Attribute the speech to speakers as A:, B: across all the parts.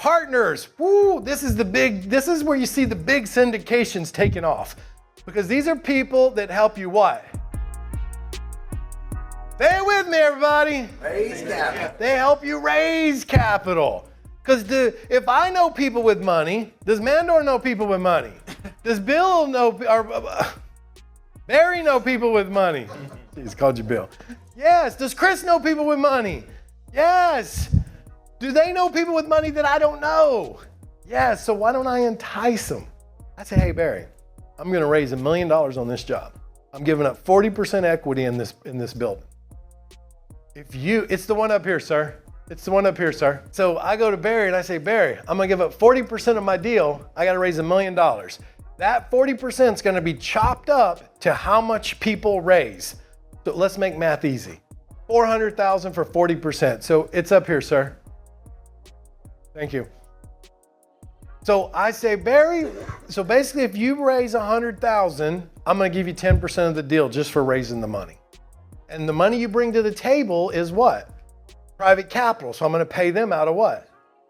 A: partners. Woo, this is where you see the big syndications taking off. Because these are people that help you what? Stay with me, everybody.
B: Raise capital.
A: They help you raise capital. Because if I know people with money, does Mandor know people with money? Does Bill know, or Barry know people with money? He's called you Bill. Yes. Does Chris know people with money? Yes. Do they know people with money that I don't know? Yes. So why don't I entice them? I say, hey, Barry, I'm going to raise $1 million on this job. I'm giving up 40% equity in this building. It's the one up here, sir. It's the one up here, sir. So I go to Barry and I say, Barry, I'm gonna give up 40% of my deal. I gotta raise $1 million. That 40% is gonna be chopped up to how much people raise. So let's make math easy. 400,000 for 40%. So it's up here, sir. Thank you. So I say, Barry, so basically if you raise 100,000, I'm gonna give you 10% of the deal just for raising the money. And the money you bring to the table is what? Private capital. So I'm going to pay them out of what?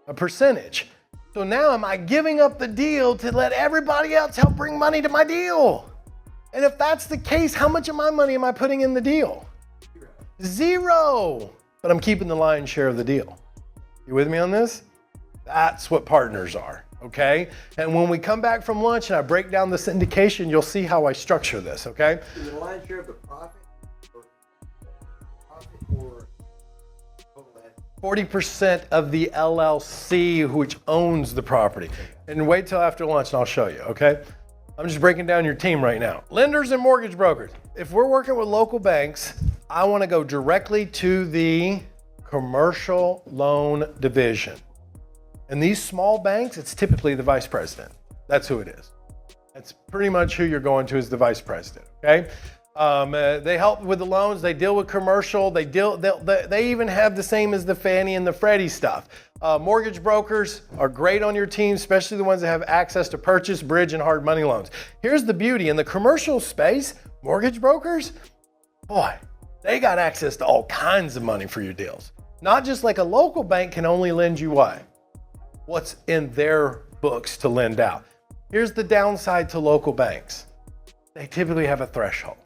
A: A percentage. So now am I giving up the deal to let everybody else help bring money to my deal? And if that's the case, how much of my money am I putting in the deal? Zero. But I'm keeping the lion's share of the deal. You with me on this? That's what partners are. Okay? And when we come back from lunch and I break down the syndication, you'll see how I structure this. Okay?
B: Is the lion's share of the profit?
A: 40% of the LLC which owns the property. And wait till after lunch and I'll show you, okay? I'm just breaking down your team right now. Lenders and mortgage brokers. If we're working with local banks, I want to go directly to the commercial loan division. And these small banks, it's typically the vice president. That's who it is. That's pretty much who you're going to is the vice president, okay? They help with the loans. They deal with commercial. They even have the same as the Fannie and the Freddie stuff. Mortgage brokers are great on your team, especially the ones that have access to purchase, bridge, and hard money loans. Here's the beauty. In the commercial space, mortgage brokers, boy, they got access to all kinds of money for your deals. Not just like a local bank can only lend you what? What's in their books to lend out. Here's the downside to local banks. They typically have a threshold.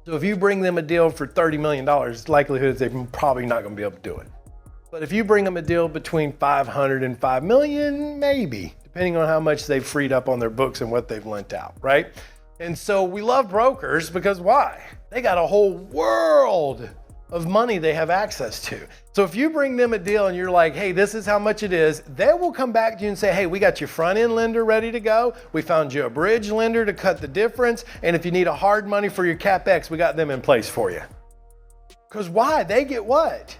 A: So if you bring them a deal for $30 million, likelihood is they're probably not going to be able to do it. But if you bring them a deal between 500 and 5 million, maybe, depending on how much they've freed up on their books and what they've lent out, right? And so we love brokers because why? They got a whole world of money they have access to. So if you bring them a deal and you're like, hey, this is how much it is, they will come back to you and say, hey, we got your front end lender ready to go. We found you a bridge lender to cut the difference. And if you need a hard money for your CapEx, we got them in place for you. Because why? They get what?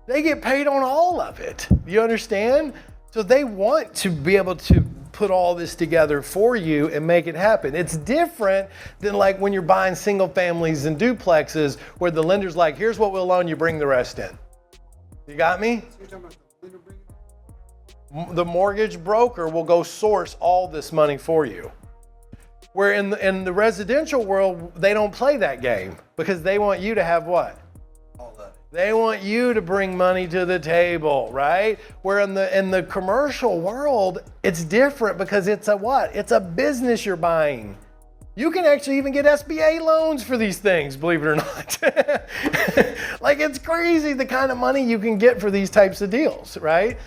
A: They get paid on all of it. You understand? So they want to be able to put all this together for you and make it happen. It's different than like when you're buying single families and duplexes where the lender's like, here's what we'll loan you, bring the rest in. You got me? The mortgage broker will go source all this money for you. Where in the residential world, they don't play that game because they want you to have what? They want you to bring money to the table, right? Where in the commercial world, it's different because it's a what? It's a business you're buying. You can actually even get SBA loans for these things, believe it or not. Like it's crazy the kind of money you can get for these types of deals, right?